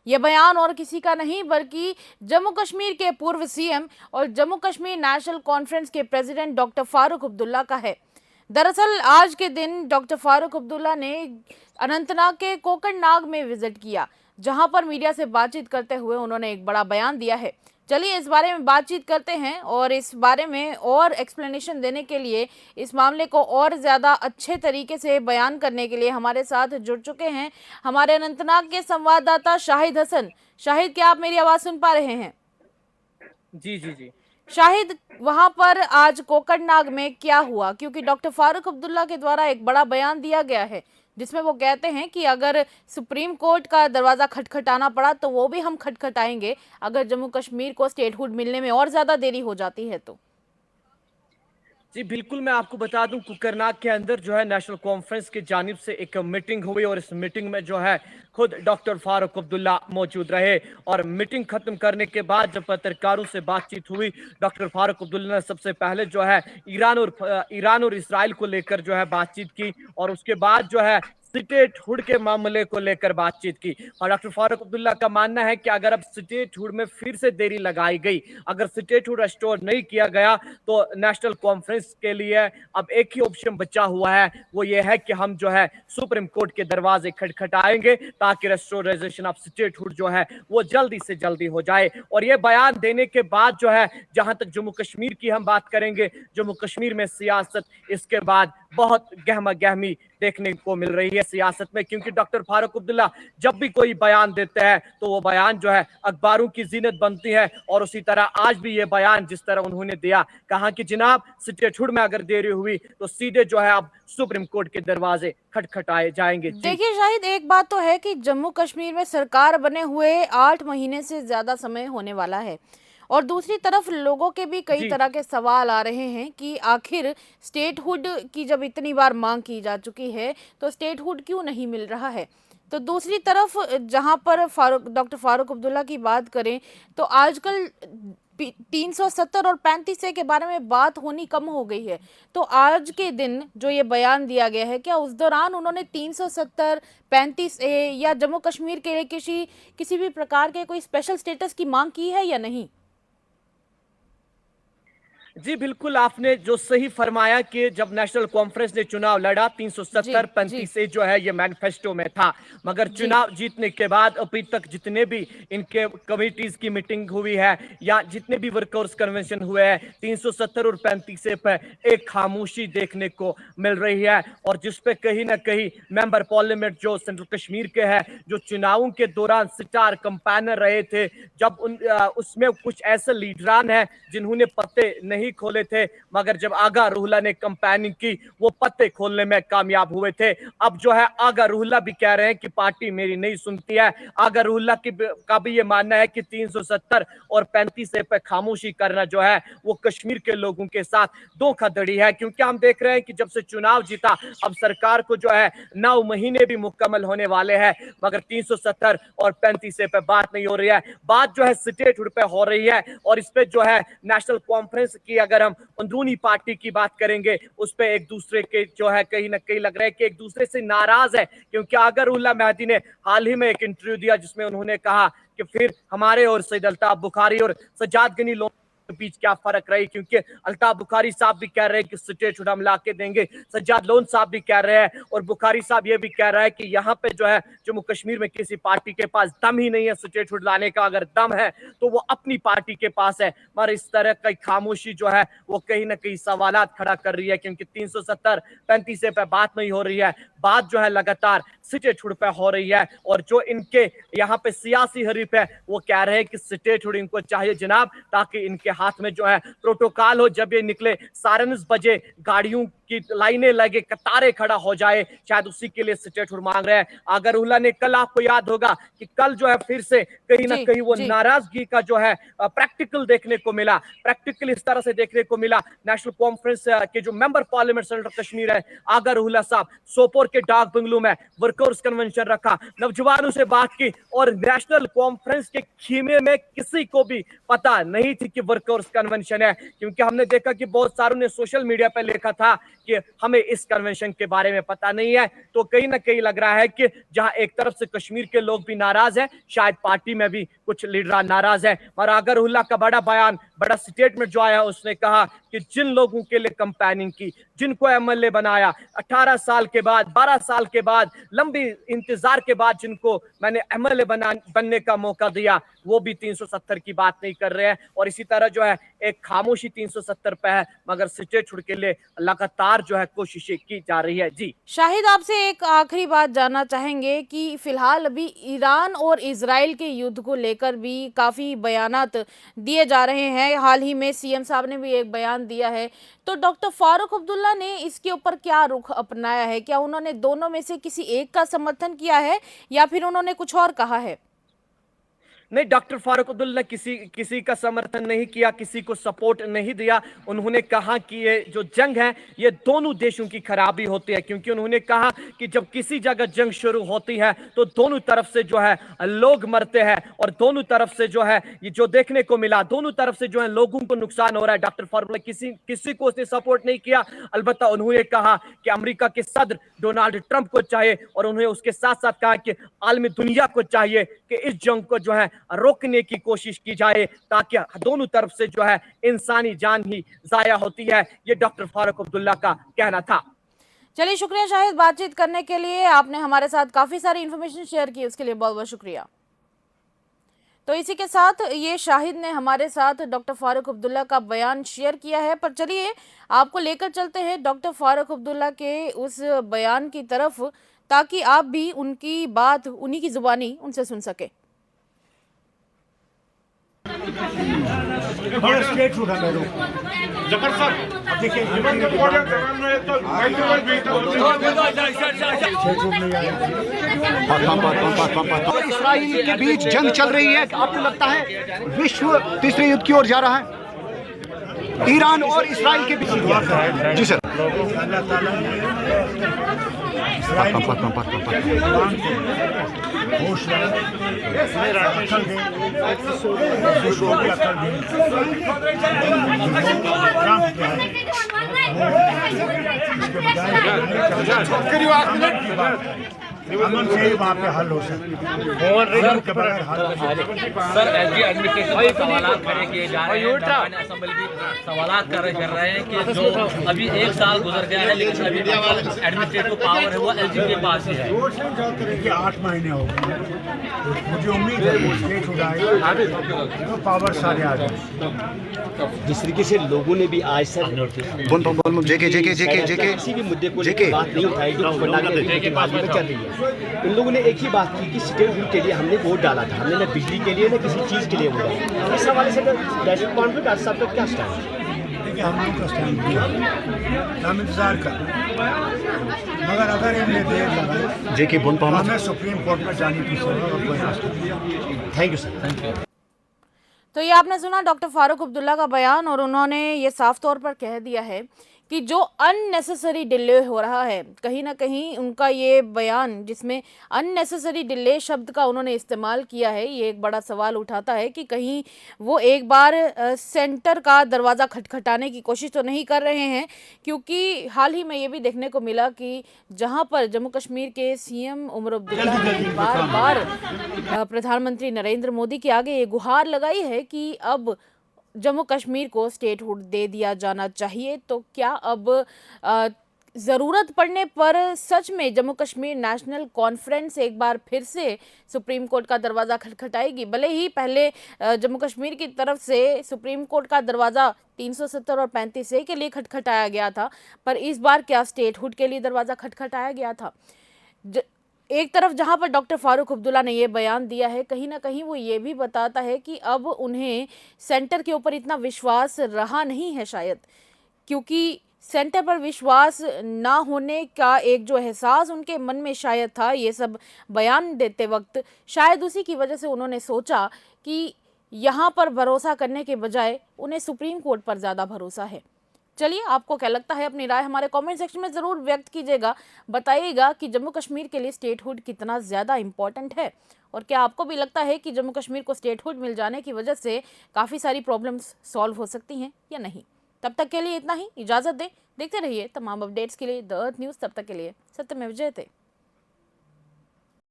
ये बयान और किसी का नहीं बल्कि जम्मू कश्मीर के पूर्व सीएम और जम्मू कश्मीर नेशनल कॉन्फ्रेंस के प्रेसिडेंट डॉक्टर फारूक अब्दुल्ला का है। दरअसल आज के दिन डॉक्टर फारूक अब्दुल्ला ने अनंतनाग के कोकरनाग में विजिट किया, जहां पर मीडिया से बातचीत करते हुए उन्होंने एक बड़ा बयान दिया है। चलिए इस बारे में बातचीत करते हैं और इस बारे में और एक्सप्लेनेशन देने के लिए, इस मामले को और ज़्यादा अच्छे तरीके से बयान करने के लिए हमारे साथ जुड़ चुके हैं हमारे अनंतनाग के संवाददाता शाहिद हसन। शाहिद, क्या आप मेरी आवाज़ सुन पा रहे हैं? जी जी जी। शाहिद, वहां पर आज कोकरनाग में क्या हुआ? क्योंकि डॉक्टर फारूक अब्दुल्ला के द्वारा एक बड़ा बयान दिया गया है जिसमें वो कहते हैं कि अगर सुप्रीम कोर्ट का दरवाजा खटखटाना पड़ा तो वो भी हम खटखटाएंगे अगर जम्मू कश्मीर को स्टेटहुड मिलने में और ज्यादा देरी हो जाती है तो। जी बिल्कुल, मैं आपको बता दूं कुकरनाग के अंदर जो है नेशनल कॉन्फ्रेंस की जानिब से एक मीटिंग हुई और इस मीटिंग में जो है खुद डॉक्टर फारूक अब्दुल्ला मौजूद रहे। और मीटिंग खत्म करने के बाद जब पत्रकारों से बातचीत हुई, डॉक्टर फारूक अब्दुल्ला ने सबसे पहले जो है ईरान और इसराइल को लेकर जो है बातचीत की और उसके बाद जो है स्टेटहुड के मामले को लेकर बातचीत की। और डॉक्टर फारूक अब्दुल्ला का मानना है कि अगर अब स्टेटहुड में फिर से देरी लगाई गई, अगर स्टेटहुड रिस्टोर नहीं किया गया, तो नेशनल कॉन्फ्रेंस के लिए अब एक ही ऑप्शन बचा हुआ है, वो ये है कि हम जो है सुप्रीम कोर्ट के दरवाजे खटखटाएंगे ताकि रेस्टोराइजेशन ऑफ स्टेटहुड जो है वो जल्दी से जल्दी हो जाए। और ये बयान देने के बाद जो है, जहां तक जम्मू कश्मीर की हम बात करेंगे, जम्मू कश्मीर में सियासत इसके बाद बहुत गहमा गहमी देखने को मिल रही है सियासत में, क्योंकि डॉक्टर फारूक अब्दुल्ला जब भी कोई बयान देते हैं तो वो बयान जो है अखबारों की जीनत बनती है। और उसी तरह आज भी ये बयान जिस तरह उन्होंने दिया, कहा कि जनाब स्टेटहुड में अगर देरी हुई तो सीधे जो है अब सुप्रीम कोर्ट के दरवाजे खटखटाए जाएंगे। जी देखिए शाहिद, एक बात तो है कि जम्मू कश्मीर में सरकार बने हुए 8 महीने से ज्यादा समय होने वाला है और दूसरी तरफ लोगों के भी कई जी तरह के सवाल आ रहे हैं कि आखिर स्टेटहुड की जब इतनी बार मांग की जा चुकी है तो स्टेटहुड क्यों नहीं मिल रहा है। तो दूसरी तरफ जहां पर डॉक्टर फारूक अब्दुल्ला की बात करें तो आजकल 370 और 35 ए के बारे में बात होनी कम हो गई है। तो आज के दिन जो ये बयान दिया गया है, क्या उस दौरान उन्होंने 370, 35 ए या जम्मू कश्मीर के लिए किसी भी प्रकार के कोई स्पेशल स्टेटस की मांग की है या नहीं? जी बिल्कुल, आपने जो सही फरमाया कि जब नेशनल कॉन्फ्रेंस ने चुनाव लड़ा, जी 370 जी 35 से जो है ये मैनिफेस्टो में था, मगर जी चुनाव जीतने के बाद अभी तक जितने भी इनके कमिटीज की मीटिंग हुई है या जितने भी वर्कर्स कन्वेंशन हुए हैं, 370 और 35 पे एक खामोशी देखने को मिल रही है। और जिसपे कहीं ना कहीं मेंबर पार्लियामेंट जो सेंट्रल कश्मीर के हैं, जो चुनावों के दौरान स्टार कंपेनर रहे थे, जब उसमें कुछ ऐसे लीडरान हैं जिन्होंने पत्ते नहीं खोले थे, मगर जब आगा रूहला ने कंपेनिंग की वो पत्ते खोलने में कामयाब हुए थे। अब जो है आगा रूहला भी कह रहे हैं कि पार्टी मेरी नहीं सुनती है। आगा रूहला का भी ये मानना है कि 370 और 35 पे खामोशी करना जो है वो कश्मीर के लोगों के साथ धोखाधड़ी है, क्योंकि हम देख रहे हैं कि जब से चुनाव जीता अब सरकार को जो है 9 महीने भी मुकम्मल होने वाले हैं, मगर 370 और 35 पे बात नहीं हो रही है। बात जो है स्टेटहुड पे हो रही है और इस पे जो है नेशनल कॉन्फ्रेंस की अगर हम अंदरूनी पार्टी की बात करेंगे, उस पे एक दूसरे के जो है कहीं ना कहीं लग रहा है कि एक दूसरे से नाराज है। क्योंकि अगरुल्ला मेहदी ने हाल ही में एक इंटरव्यू दिया जिसमें उन्होंने कहा कि फिर हमारे और सैयद अल्ताफ बुखारी और सज्जाद गनी लोग के बीच क्या फर्क रही, क्योंकि अल्ताफ बुखारी साहब भी कह रहे हैं कि स्टेटहुड हम ला के देंगे, सज्जाद लोन साहब भी कह रहे हैं और बुखारी साहब ये भी कह रहा है कि यहाँ पे जो है जम्मू कश्मीर में किसी पार्टी के पास दम ही नहीं है स्टेटहुड लाने का, अगर दम है तो वो अपनी पार्टी के पास है। मगर इस तरह की खामोशी जो है वो कहीं ना कहीं सवालात खड़ा कर रही है, क्योंकि 370 35 पे बात नहीं हो रही है, बात जो है लगातार स्टेटहुड पे हो रही है। और जो इनके यहाँ पे सियासी हरीफ है वो कह रहे हैं कि स्टेटहुड इनको चाहिए जनाब, ताकि इनके हाथ में जो है प्रोटोकॉल हो, जब ये निकले सारंस बजे गाड़ियों की लाइनें लगे कतारें खड़ा हो जाए, शायद उसी के लिए स्टेटहुड मांग रहे हैं। अगरुल्ला ने कल, आपको याद होगा कि कल जो है फिर से कहीं ना जी कहीं वो जी नाराजगी का जो है प्रैक्टिकल देखने को मिला, प्रैक्टिकल इस तरह से देखने को मिला। नेशनल कॉन्फ्रेंस के जो मेंबर पार्लियामेंट सेंट्रल कश्मीर है अगरुल्ला साहब, सोपोर के डाक बंगलू में वर्कर्स कन्वेंशन रखा, नौजवानों से बात की और नेशनल कॉन्फ्रेंस के खीमे में किसी को भी पता नहीं थी कि वर्क वर्कर्स कन्वेंशन है, क्योंकि हमने देखा कि बहुत सारों ने सोशल मीडिया पर लिखा था कि हमें इस कन्वेंशन के बारे में पता नहीं है। तो कहीं ना कहीं लग रहा है कि जहां एक तरफ से कश्मीर के लोग भी नाराज हैं, शायद पार्टी में भी कुछ लीडर नाराज हैं। और अगरउल्लाह का बड़ा बयान, बड़ा स्टेटमेंट जो आया, उसने कहा कि जिन लोगों के लिए कंपेनिंग की, जिनको एमएलए बनाया 18 साल के बाद, 12 साल के बाद, लंबी इंतजार के बाद जिनको मैंने एमएलए बनने का मौका दिया, वो भी 370 की बात नहीं कर रहे हैं। और इसी तरह जो है एक खामोशी 370 पे है, मगर स्टेटहुड के लिए लगातार जो है कोशिशें की जा रही है। जी शाहिद, आपसे एक आखिरी बात जानना चाहेंगे कि फिलहाल अभी ईरान और इजराइल के युद्ध को लेकर भी काफ़ी बयानात दिए जा रहे हैं। हाल ही में सीएम साहब ने भी एक बयान दिया है, तो डॉक्टर फारूक अब्दुल्ला ने इसके ऊपर क्या रुख अपनाया है? क्या उन्होंने दोनों में से किसी एक का समर्थन किया है या फिर उन्होंने कुछ और कहा है? नहीं, डॉक्टर फारूक अब्दुल्ला ने किसी का समर्थन नहीं किया, किसी को सपोर्ट नहीं दिया। उन्होंने कहा कि ये जो जंग है ये दोनों देशों की खराबी होती है, क्योंकि उन्होंने कहा कि जब किसी जगह जंग शुरू होती है तो दोनों तरफ से जो है लोग मरते हैं, और दोनों तरफ से जो है ये जो देखने को मिला, दोनों तरफ से जो है लोगों को नुकसान हो रहा है। डॉक्टर फारूक ने किसी को उसने सपोर्ट नहीं किया। अलबत्ता उन्होंने कहा कि अमेरिका के सदर डोनाल्ड ट्रंप को चाहिए, और उन्होंने उसके साथ साथ कहा कि आलमी दुनिया को चाहिए कि इस जंग को जो है रोकने की कोशिश की जाए, ताकि दोनों तरफ से जो है इंसानी जान ही जाया होती है। ये डॉक्टर फारूक अब्दुल्ला का कहना था। चलिए, शुक्रिया शाहिद, बातचीत करने के लिए। आपने हमारे साथ काफ़ी सारी इन्फॉर्मेशन शेयर की, उसके लिए बहुत बहुत शुक्रिया। तो इसी के साथ ये शाहिद ने हमारे साथ डॉक्टर फारूक अब्दुल्ला का बयान शेयर किया है। पर चलिए आपको लेकर चलते हैं डॉक्टर फारूक अब्दुल्ला के उस बयान की तरफ, ताकि आप भी उनकी बात उन्हीं की जुबानी उनसे सुन सके। बड़ा स्टेट उठा मैं जफर साहब, अब देखिए इसराइल के बीच जंग चल रही है। आपको लगता है विश्व तीसरे युद्ध की ओर जा रहा है? ईरान और इसराइल के बीच। जी सर। अमन से ही वहाँ पे हल हो सकता सर, एसडी एडमिनिस्ट्रेशन पर सवाल खड़े किए जा रहे हैं। असेंबली भी सवाल कर रहे हैं कि जो अभी 1 साल गुजर गया है, लेकिन अभी एडमिनिस्ट्रेटिव पावर है वो एलजी के पास ही है। 8 महीने हो गए, मुझे उम्मीद है वो स्टेट उठाएगा तो पावर सारे आ जाए। जिस तरीके से लोगों ने भी आज सर किसी भी मुद्दे को लेकर बात नहीं उठाई जो में चल रही है। इन लोगों ने एक ही बात की कि स्टेटहुड के लिए हमने वोट डाला था, हमने न बिजली के लिए न किसी चीज़ के लिए वोट डाला। इस हवाले से नेशनल कॉन्फ्रेंस डॉक्टर साहब का क्या स्टैंड है? देखिए, हम लोग का स्टैंड दिया, हम इंतजार कर, मगर अगर इनमें देर लगा तो हमें सुप्रीम कोर्ट में जाने की जरूरत कोई रास्ता नहीं। Thank you sir. Thank you. तो ये आपने सुना डॉक्टर फारूक अब्दुल्ला का बयान, और उन्होंने ये साफ तौर पर कह दिया है कि जो अननेसेसरी डिले हो रहा है, कहीं ना कहीं उनका ये बयान जिसमें अननेसेसरी डिले शब्द का उन्होंने इस्तेमाल किया है, ये एक बड़ा सवाल उठाता है कि कहीं वो एक बार सेंटर का दरवाज़ा खटखटाने की कोशिश तो नहीं कर रहे हैं। क्योंकि हाल ही में ये भी देखने को मिला कि जहां पर जम्मू कश्मीर के सीएम उमर अब्दुल्ला ने बार बार प्रधानमंत्री नरेंद्र मोदी के आगे ये गुहार लगाई है कि अब जम्मू कश्मीर को स्टेटहुड दे दिया जाना चाहिए, तो क्या अब ज़रूरत पड़ने पर सच में जम्मू कश्मीर नेशनल कॉन्फ्रेंस एक बार फिर से सुप्रीम कोर्ट का दरवाज़ा खटखटाएगी? भले ही पहले जम्मू कश्मीर की तरफ से सुप्रीम कोर्ट का दरवाज़ा 370 और 35A के लिए खटखटाया गया था, पर इस बार क्या स्टेटहुड के लिए दरवाज़ा खटखटाया गया था? एक तरफ जहां पर डॉक्टर फारूक अब्दुल्ला ने ये बयान दिया है, कहीं ना कहीं वो ये भी बताता है कि अब उन्हें सेंटर के ऊपर इतना विश्वास रहा नहीं है, शायद क्योंकि सेंटर पर विश्वास ना होने का एक जो एहसास उनके मन में शायद था ये सब बयान देते वक्त, शायद उसी की वजह से उन्होंने सोचा कि यहाँ पर भरोसा करने के बजाय उन्हें सुप्रीम कोर्ट पर ज़्यादा भरोसा है। चलिए, आपको क्या लगता है? अपनी राय हमारे कमेंट सेक्शन में ज़रूर व्यक्त कीजिएगा। बताइएगा कि जम्मू कश्मीर के लिए स्टेटहुड कितना ज़्यादा इम्पॉर्टेंट है, और क्या आपको भी लगता है कि जम्मू कश्मीर को स्टेटहुड मिल जाने की वजह से काफ़ी सारी प्रॉब्लम्स सॉल्व हो सकती हैं या नहीं। तब तक के लिए इतना ही, इजाज़त दें। देखते रहिए तमाम अपडेट्स के लिए द अर्थ न्यूज़। तब तक के लिए सत्यमेव जयते।